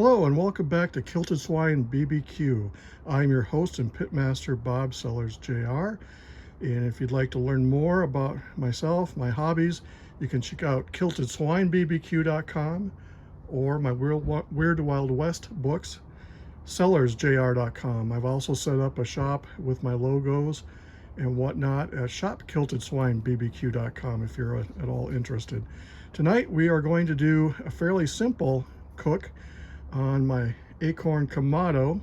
Hello and welcome back to Kilted Swine BBQ. I'm your host and pitmaster Bob Sellers Jr. And if you'd like to learn more about myself, my hobbies, you can check out kiltedswinebbq.com or my Weird Wild West books, sellersjr.com. I've also set up a shop with my logos and whatnot at shopkiltedswinebbq.com if you're at all interested. Tonight we are going to do a fairly simple cook on my Akorn Kamado.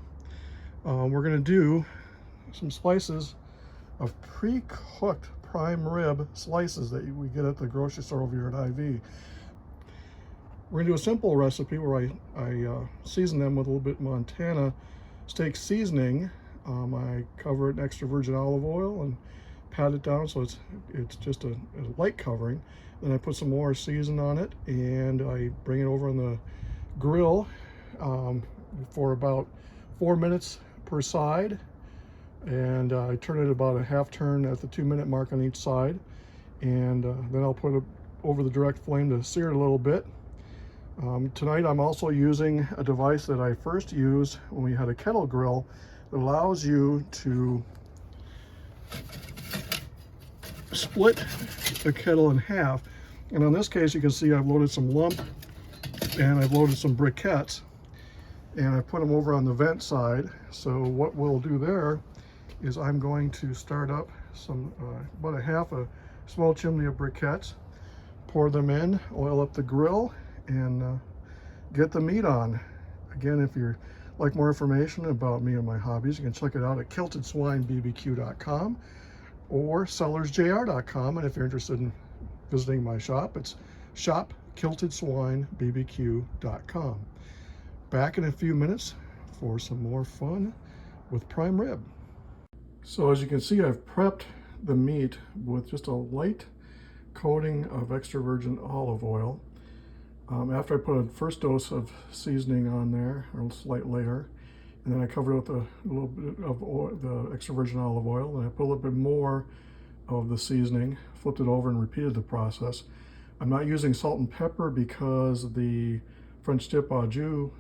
We're going to do some slices of pre-cooked prime rib slices that we get at the grocery store over here at IV. We're going to do a simple recipe where I season them with a little bit Montana steak seasoning. I cover it in extra virgin olive oil and pat it down so it's just a light covering. Then I put some more season on it and I bring it over on the grill for about 4 minutes per side, and I turn it about a half turn at the 2-minute mark on each side, and then I'll put it over the direct flame to sear it a little bit. Tonight I'm also using a device that I first used when we had a kettle grill that allows you to split the kettle in half, and on this case you can see I've loaded some lump and I've loaded some briquettes, and I put them over on the vent side. So what we'll do there is I'm going to start up some about a half a small chimney of briquettes, pour them in, oil up the grill, and get the meat on. Again, if you'd like more information about me and my hobbies, you can check it out at kiltedswinebbq.com or sellersjr.com, and if you're interested in visiting my shop, it's shopkiltedswinebbq.com. Back in a few minutes for some more fun with prime rib. So as you can see, I've prepped the meat with just a light coating of extra virgin olive oil. After I put a first dose of seasoning on there, or a slight layer, and then I covered it with a little bit of the extra virgin olive oil, and I put a little bit more of the seasoning, flipped it over and repeated the process. I'm not using salt and pepper because the French dip au jus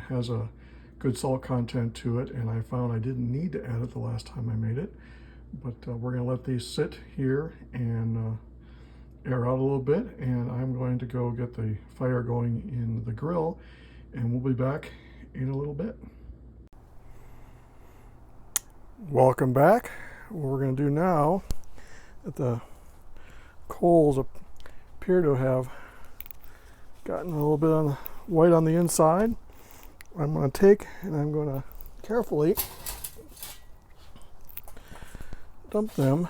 has a good salt content to it, and I found I didn't need to add it the last time I made it. But we're going to let these sit here and air out a little bit, and I'm going to go get the fire going in the grill, and we'll be back in a little bit. Welcome back. What we're going to do now, that the coals appear to have gotten a little bit on the white on the inside, I'm going to take and I'm going to carefully dump them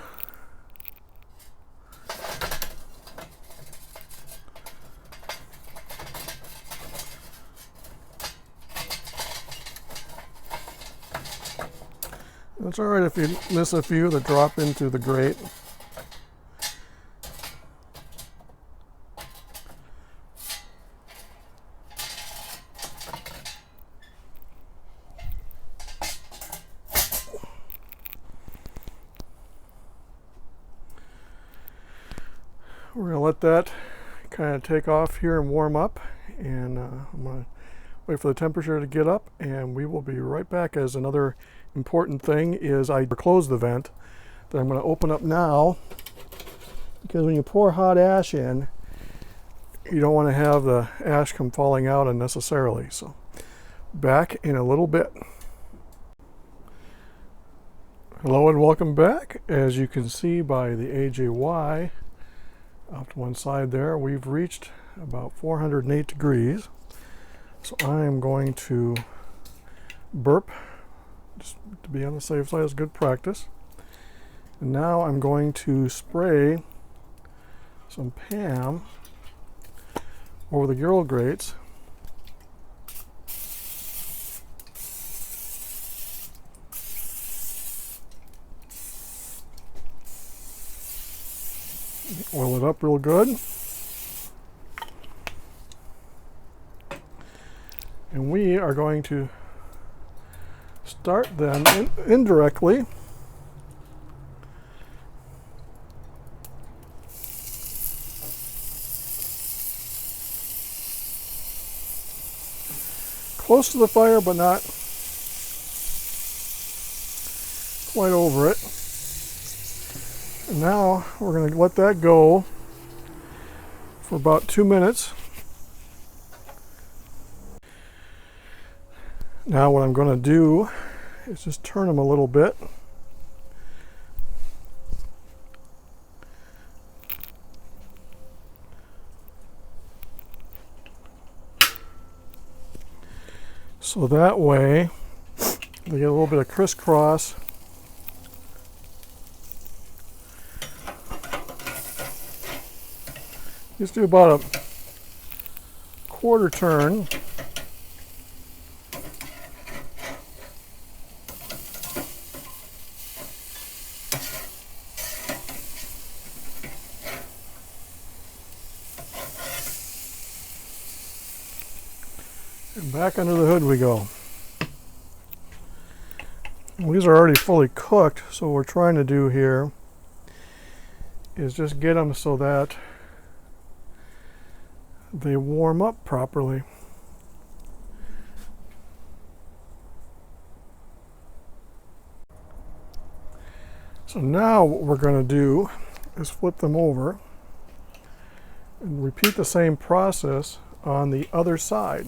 It's all right if you miss a few that drop into the grate. We're going to let that kind of take off here and warm up, and I'm going to wait for the temperature to get up, and we will be right back. As another important thing is I closed the vent that I'm going to open up now, because when you pour hot ash in, you don't want to have the ash come falling out unnecessarily. So back in a little bit. Hello and welcome back. As you can see by the AJY off to one side there, we've reached about 408 degrees. So I am going to burp, just to be on the safe side. Is good practice. And now I'm going to spray some Pam over the grill grates. Oil it up real good. And we are going to start them indirectly. close to the fire, but not quite over it. And now we're going to let that go for about 2 minutes. Now what I'm going to do is just turn them a little bit. So that way they get a little bit of crisscross. Just do about a quarter turn. And back under the hood we go. Well, these are already fully cooked, so what we're trying to do here is just get them so that they warm up properly. So now what we're going to do is flip them over and repeat the same process on the other side.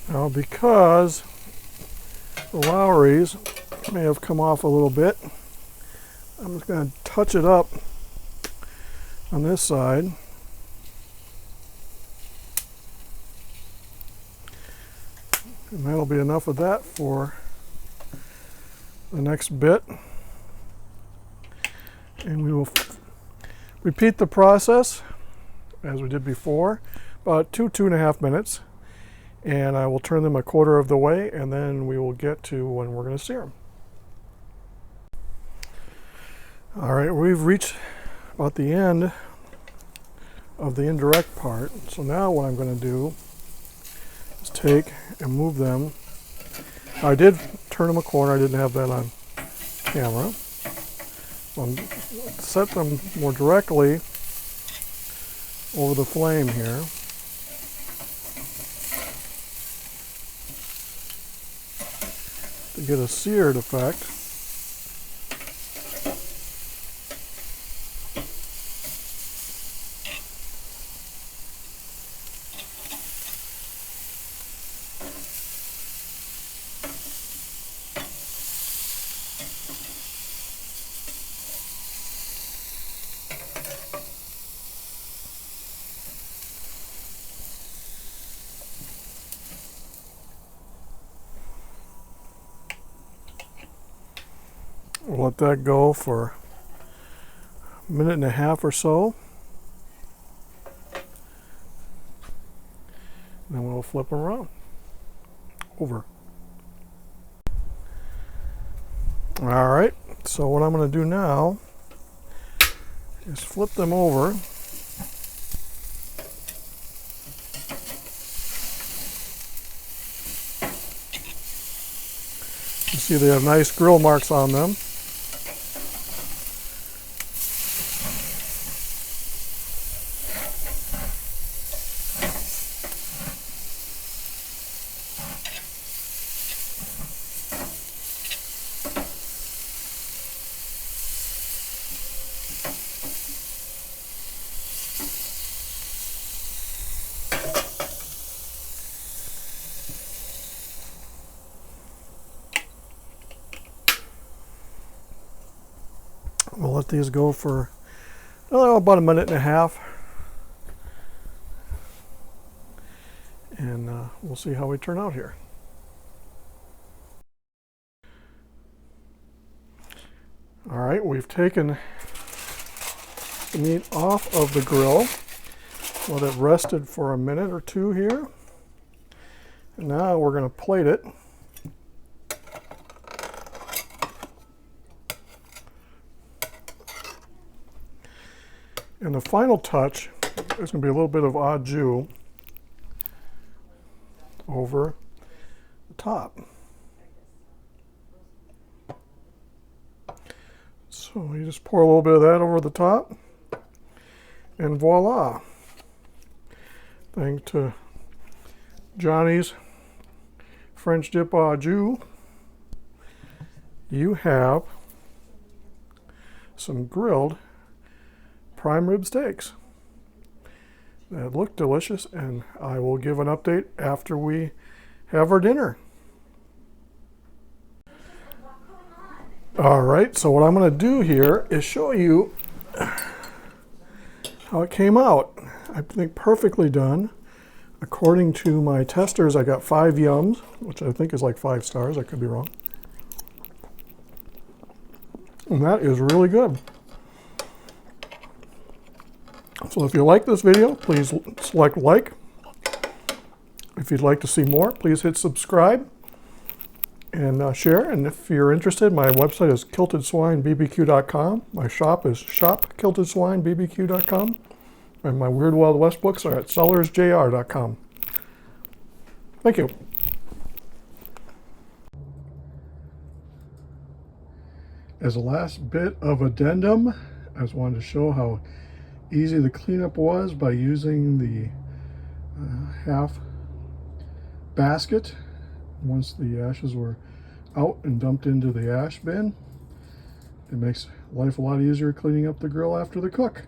Now, because the Lowry's may have come off a little bit, I'm just going to touch it up on this side. And that'll be enough of that for the next bit. And we will repeat the process as we did before, about 2.5 minutes. And I will turn them a quarter of the way, and then we will get to when we're going to sear them. All right, we've reached about the end of the indirect part. So now what I'm going to do is take and move them. I did turn them a corner. I didn't have that on camera. So set them more directly over the flame here. To get a seared effect. We'll let that go for a minute and a half or so. And then we'll flip them around. Over. All right, so what I'm going to do now is flip them over. You see they have nice grill marks on them. We'll let these go for about a minute and a half, and we'll see how we turn out here. All right, we've taken the meat off of the grill. Let it rested for a minute or two here, and now we're going to plate it. And the final touch there's going to be a little bit of au jus over the top. So you just pour a little bit of that over the top, and voila. Thanks to Johnny's French dip au jus, you have some grilled prime rib steaks that look delicious, and I will give an update after we have our dinner. All right, so what I'm going to do here is show you how it came out. I think perfectly done. According to my testers, I got 5 yums, which I think is like 5 stars. I could be wrong. And that is really good. So if you like this video, please select like. If you'd like to see more, please hit subscribe and share. And if you're interested, my website is kiltedswinebbq.com. My shop is shop.kiltedswinebbq.com. And my Weird Wild West books are at sellersjr.com. Thank you. As a last bit of addendum, I just wanted to show how easy the cleanup was by using the half basket. Once the ashes were out and dumped into the ash bin, it makes life a lot easier cleaning up the grill after the cook.